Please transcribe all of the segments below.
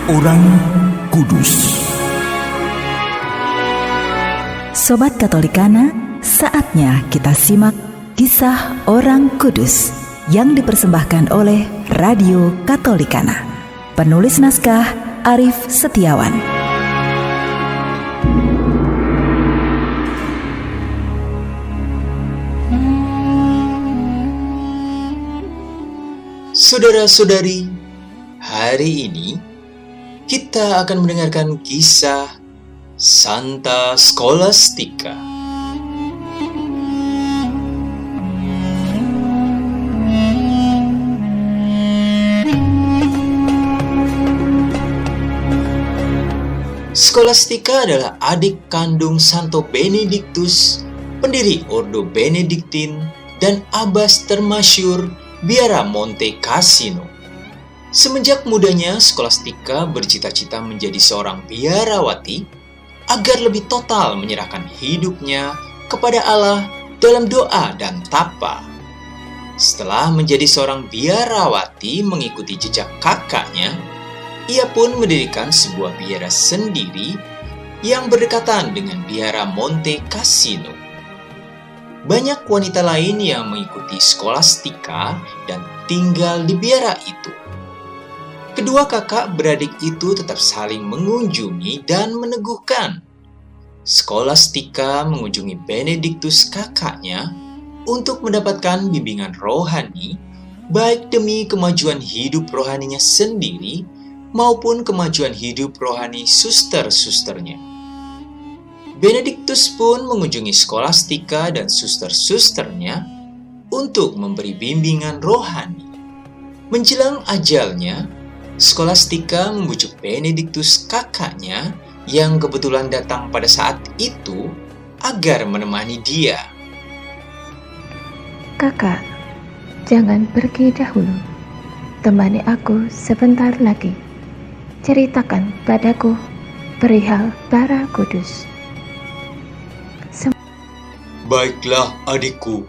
Orang Kudus. Sobat Katolikana, saatnya kita simak kisah orang kudus yang dipersembahkan oleh Radio Katolikana. Penulis naskah Arif Setiawan. Saudara-saudari, hari ini kita akan mendengarkan kisah Santa Scholastica. Scholastica adalah adik kandung Santo Benedictus, pendiri Ordo Benediktin dan abbas termasyhur Biara Monte Cassino. Semenjak mudanya, Scholastica bercita-cita menjadi seorang biarawati agar lebih total menyerahkan hidupnya kepada Allah dalam doa dan tapa. Setelah menjadi seorang biarawati mengikuti jejak kakaknya, ia pun mendirikan sebuah biara sendiri yang berdekatan dengan Biara Monte Cassino. Banyak wanita lain yang mengikuti Scholastica dan tinggal di biara itu. Kedua kakak beradik itu tetap saling mengunjungi dan meneguhkan. Scholastica mengunjungi Benedictus kakaknya untuk mendapatkan bimbingan rohani, baik demi kemajuan hidup rohaninya sendiri maupun kemajuan hidup rohani suster-susternya. Benedictus pun mengunjungi Scholastica dan suster-susternya untuk memberi bimbingan rohani. Menjelang ajalnya, Scholastica membujuk Benedictus kakaknya yang kebetulan datang pada saat itu agar menemani dia. Kakak, jangan pergi dahulu. Temani aku sebentar lagi. Ceritakan padaku perihal para kudus. Baiklah adikku.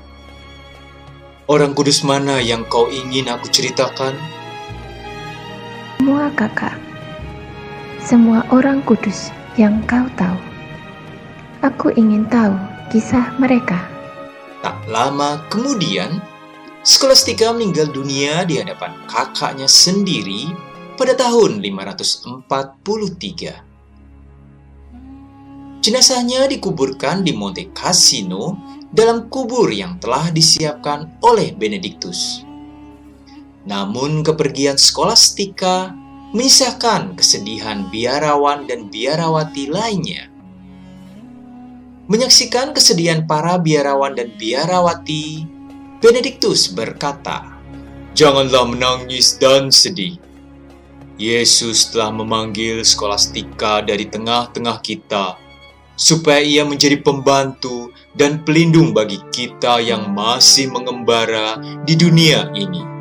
Orang kudus mana yang kau ingin aku ceritakan? Semua kakak, semua orang kudus yang kau tahu. Aku ingin tahu kisah mereka. Tak lama kemudian, Scholastica meninggal dunia di hadapan kakaknya sendiri pada tahun 543. Jenazahnya dikuburkan di Monte Cassino dalam kubur yang telah disiapkan oleh Benedictus. Namun kepergian Scholastica menyisakan kesedihan biarawan dan biarawati lainnya. Menyaksikan kesedihan para biarawan dan biarawati, Benedictus berkata, "Janganlah menangis dan sedih. Yesus telah memanggil Scholastica dari tengah-tengah kita, supaya ia menjadi pembantu dan pelindung bagi kita yang masih mengembara di dunia ini."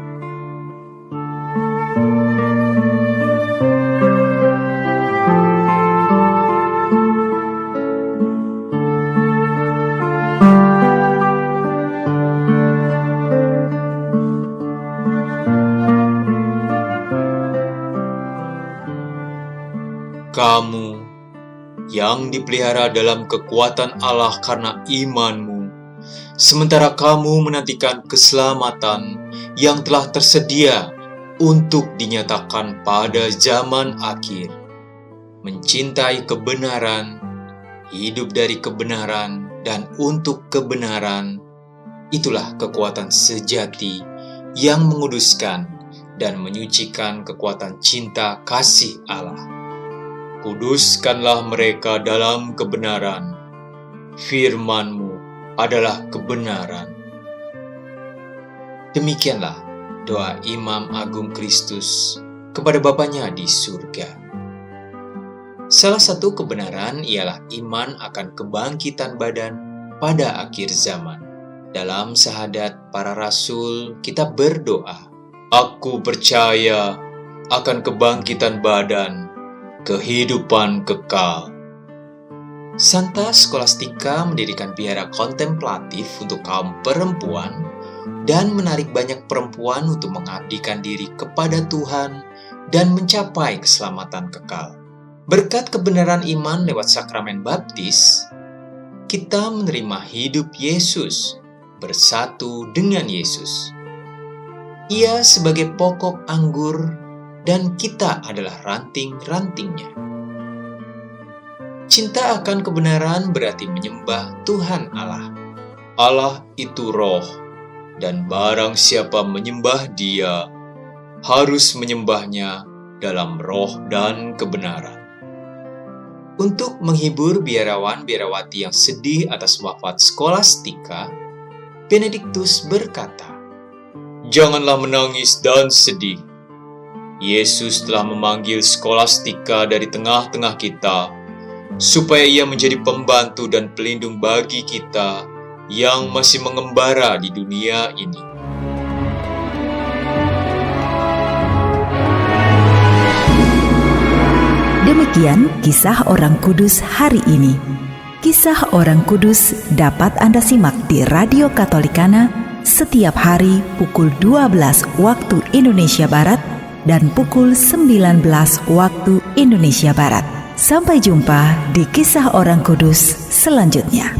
Kamu yang dipelihara dalam kekuatan Allah karena imanmu, sementara kamu menantikan keselamatan yang telah tersedia untuk dinyatakan pada zaman akhir. Mencintai kebenaran, hidup dari kebenaran, dan untuk kebenaran, itulah kekuatan sejati yang menguduskan dan menyucikan kekuatan cinta kasih Allah. Kuduskanlah mereka dalam kebenaran. Firman-Mu adalah kebenaran. Demikianlah doa Imam Agung Kristus kepada Bapanya di surga. Salah satu kebenaran ialah iman akan kebangkitan badan pada akhir zaman. Dalam syahadat para rasul kita berdoa, "Aku percaya akan kebangkitan badan, kehidupan kekal." Santa Scholastica mendirikan biara kontemplatif untuk kaum perempuan dan menarik banyak perempuan untuk mengabdikan diri kepada Tuhan dan mencapai keselamatan kekal. Berkat kebenaran iman lewat sakramen baptis, kita menerima hidup Yesus, bersatu dengan Yesus. Ia sebagai pokok anggur dan kita adalah ranting-rantingnya. Cinta akan kebenaran berarti menyembah Tuhan Allah. Allah itu roh, dan barang siapa menyembah Dia, harus menyembahnya dalam roh dan kebenaran. Untuk menghibur biarawan-biarawati yang sedih atas wafat Skolastika, Benediktus berkata, "Janganlah menangis dan sedih. Yesus telah memanggil Skolastika dari tengah-tengah kita, supaya ia menjadi pembantu dan pelindung bagi kita yang masih mengembara di dunia ini." Demikian kisah orang kudus hari ini. Kisah orang kudus dapat Anda simak di Radio Katolikana setiap hari pukul 12 waktu Indonesia Barat dan pukul 19 waktu Indonesia Barat. Sampai jumpa di kisah orang kudus selanjutnya.